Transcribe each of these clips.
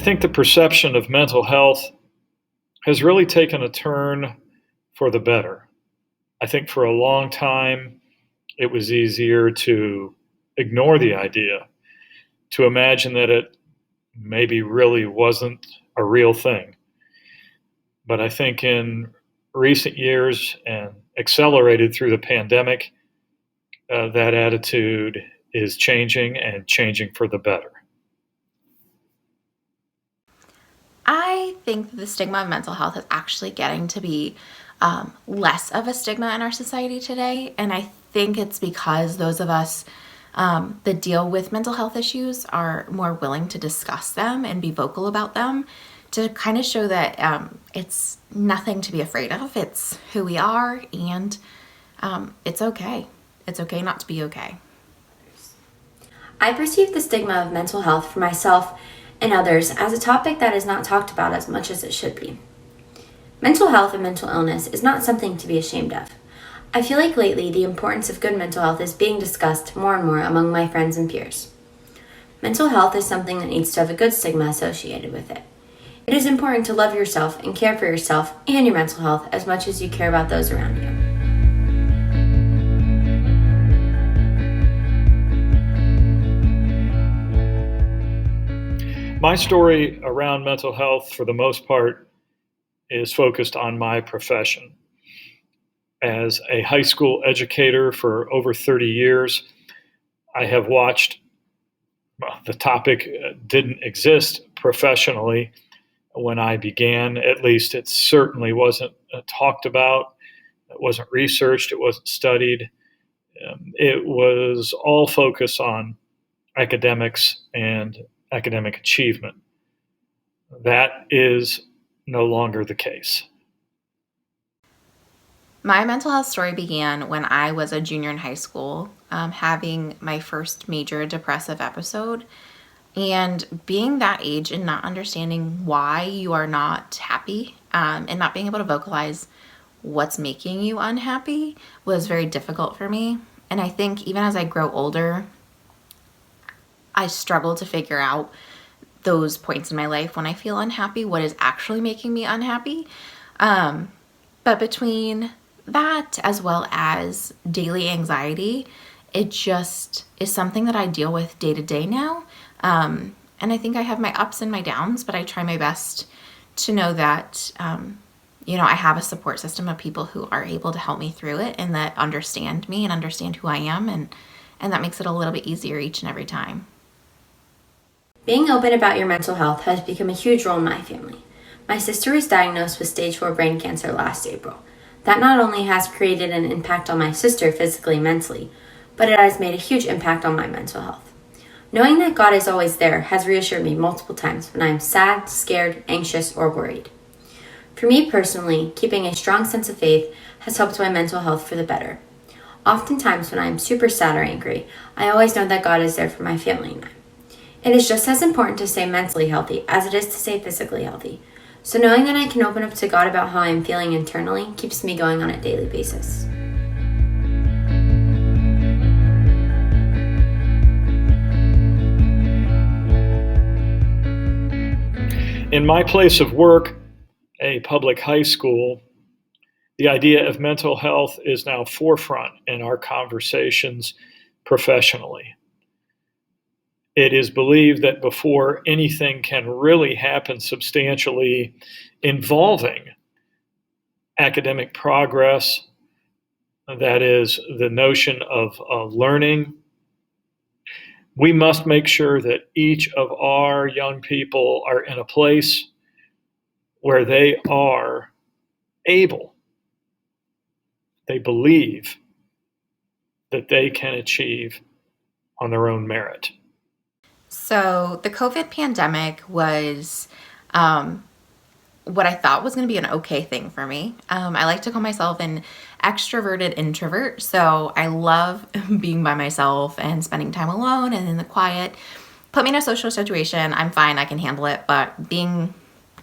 think the perception of mental health has really taken a turn for the better. I think for a long time, it was easier to ignore the idea, to imagine that it maybe really wasn't a real thing. But I think in recent years and accelerated through the pandemic, that attitude is changing and changing for the better. I think that the stigma of mental health is actually getting to be less of a stigma in our society today. And I think it's because those of us that deal with mental health issues are more willing to discuss them and be vocal about them to kind of show that it's nothing to be afraid of. It's who we are, and it's okay. It's okay not to be okay. I perceive the stigma of mental health for myself and others as a topic that is not talked about as much as it should be. Mental health and mental illness is not something to be ashamed of. I feel like lately the importance of good mental health is being discussed more and more among my friends and peers. Mental health is something that needs to have a good stigma associated with it. It is important to love yourself and care for yourself and your mental health as much as you care about those around you. My story around mental health, for the most part, is focused on my profession. As a high school educator for over 30 years, I have watched, the topic didn't exist professionally when I began. At least it certainly wasn't talked about, it wasn't researched, it wasn't studied. It was all focus on academics and academic achievement. That is no longer the case. My mental health story began when I was a junior in high school, having my first major depressive episode. And being that age and not understanding why you are not happy, and not being able to vocalize what's making you unhappy was very difficult for me. And I think even as I grow older, I struggle to figure out those points in my life when I feel unhappy, what is actually making me unhappy. But between that as well as daily anxiety, it just is something that I deal with day to day now. And I think I have my ups and my downs, but I try my best to know that, I have a support system of people who are able to help me through it and that understand me and understand who I am. And that makes it a little bit easier each and every time. Being open about your mental health has become a huge role in my family. My sister was diagnosed with stage 4 brain cancer last April. That not only has created an impact on my sister physically and mentally, but it has made a huge impact on my mental health. Knowing that God is always there has reassured me multiple times when I am sad, scared, anxious, or worried. For me personally, keeping a strong sense of faith has helped my mental health for the better. Oftentimes when I am super sad or angry, I always know that God is there for my family and I. It is just as important to stay mentally healthy as it is to stay physically healthy. So knowing that I can open up to God about how I am feeling internally keeps me going on a daily basis. In my place of work, a public high school, the idea of mental health is now forefront in our conversations professionally. It is believed that before anything can really happen substantially involving academic progress, that is the notion of learning, we must make sure that each of our young people are in a place where they are able, they believe that they can achieve on their own merit. So the COVID pandemic was what I thought was going to be an okay thing for me. I like to call myself an extroverted introvert. So I love being by myself and spending time alone and in the quiet. Put me in a social situation, I'm fine, I can handle it. But being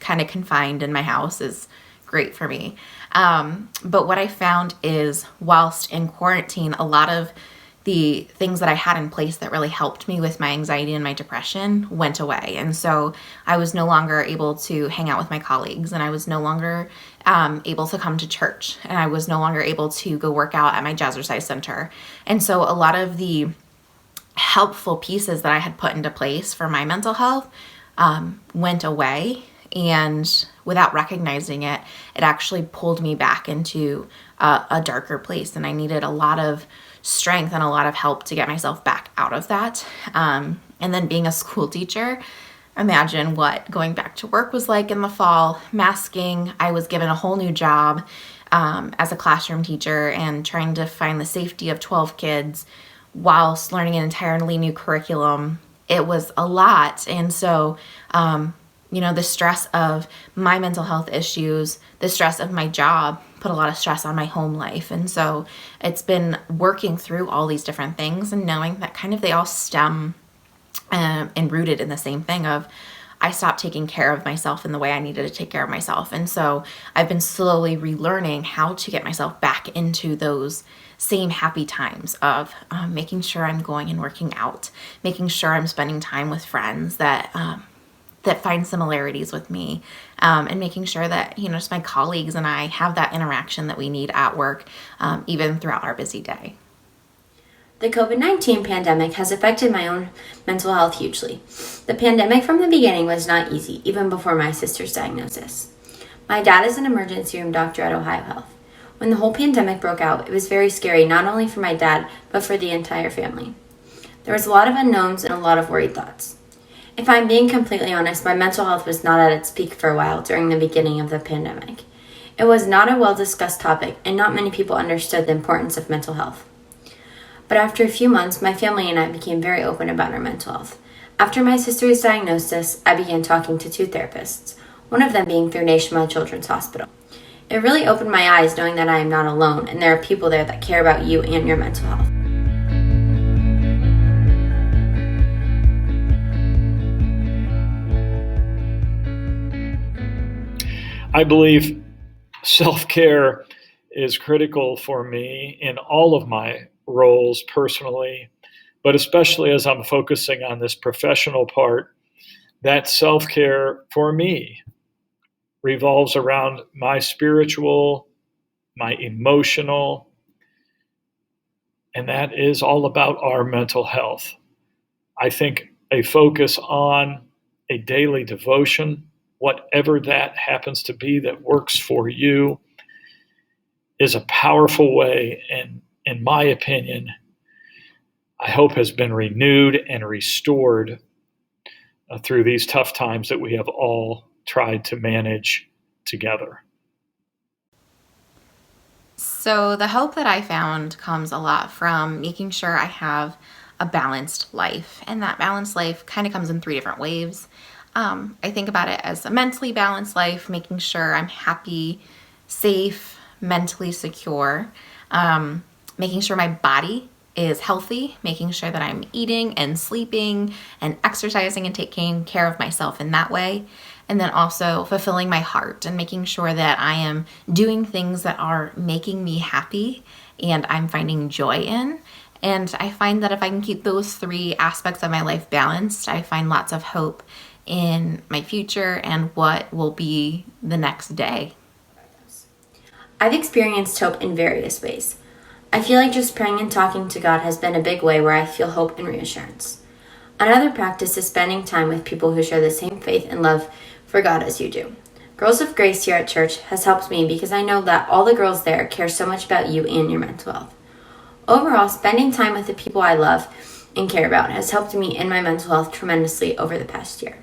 kind of confined in my house is great for me. But what I found is whilst in quarantine, a lot of the things that I had in place that really helped me with my anxiety and my depression went away. And so I was no longer able to hang out with my colleagues, and I was no longer able to come to church, and I was no longer able to go work out at my jazzercise center. And so a lot of the helpful pieces that I had put into place for my mental health went away. And without recognizing it, it actually pulled me back into a darker place. And I needed a lot of strength and a lot of help to get myself back out of that. And then being a school teacher, imagine what going back to work was like in the fall, masking. I was given a whole new job as a classroom teacher and trying to find the safety of 12 kids whilst learning an entirely new curriculum. It was a lot. And so, the stress of my mental health issues, the stress of my job put a lot of stress on my home life. And so it's been working through all these different things and knowing that kind of they all stem and rooted in the same thing of I stopped taking care of myself in the way I needed to take care of myself. And so I've been slowly relearning how to get myself back into those same happy times of making sure I'm going and working out, making sure I'm spending time with friends that find similarities with me, and making sure that, just my colleagues and I have that interaction that we need at work, even throughout our busy day. The COVID-19 pandemic has affected my own mental health hugely. The pandemic from the beginning was not easy, even before my sister's diagnosis. My dad is an emergency room doctor at Ohio Health. When the whole pandemic broke out, it was very scary, not only for my dad, but for the entire family. There was a lot of unknowns and a lot of worried thoughts. If I'm being completely honest, my mental health was not at its peak for a while during the beginning of the pandemic. It was not a well-discussed topic, and not many people understood the importance of mental health. But after a few months, my family and I became very open about our mental health. After my sister's diagnosis, I began talking to 2 therapists, one of them being through Nationwide Children's Hospital. It really opened my eyes knowing that I am not alone, and there are people there that care about you and your mental health. I believe self-care is critical for me in all of my roles personally, but especially as I'm focusing on this professional part, that self-care for me revolves around my spiritual, my emotional, and that is all about our mental health. I think a focus on a daily devotion, whatever that happens to be that works for you, is a powerful way, and in my opinion, I hope has been renewed and restored through these tough times that we have all tried to manage together. So the hope that I found comes a lot from making sure I have a balanced life. And that balanced life kind of comes in 3 different waves. I think about it as a mentally balanced life, making sure I'm happy, safe, mentally secure, making sure my body is healthy, making sure that I'm eating and sleeping and exercising and taking care of myself in that way. And then also fulfilling my heart and making sure that I am doing things that are making me happy and I'm finding joy in. And I find that if I can keep those 3 aspects of my life balanced, I find lots of hope in my future and what will be the next day. I've experienced hope in various ways. I feel like just praying and talking to God has been a big way where I feel hope and reassurance. Another practice is spending time with people who share the same faith and love for God as you do. Girls of Grace here at church has helped me because I know that all the girls there care so much about you and your mental health. Overall, spending time with the people I love and care about has helped me in my mental health tremendously over the past year.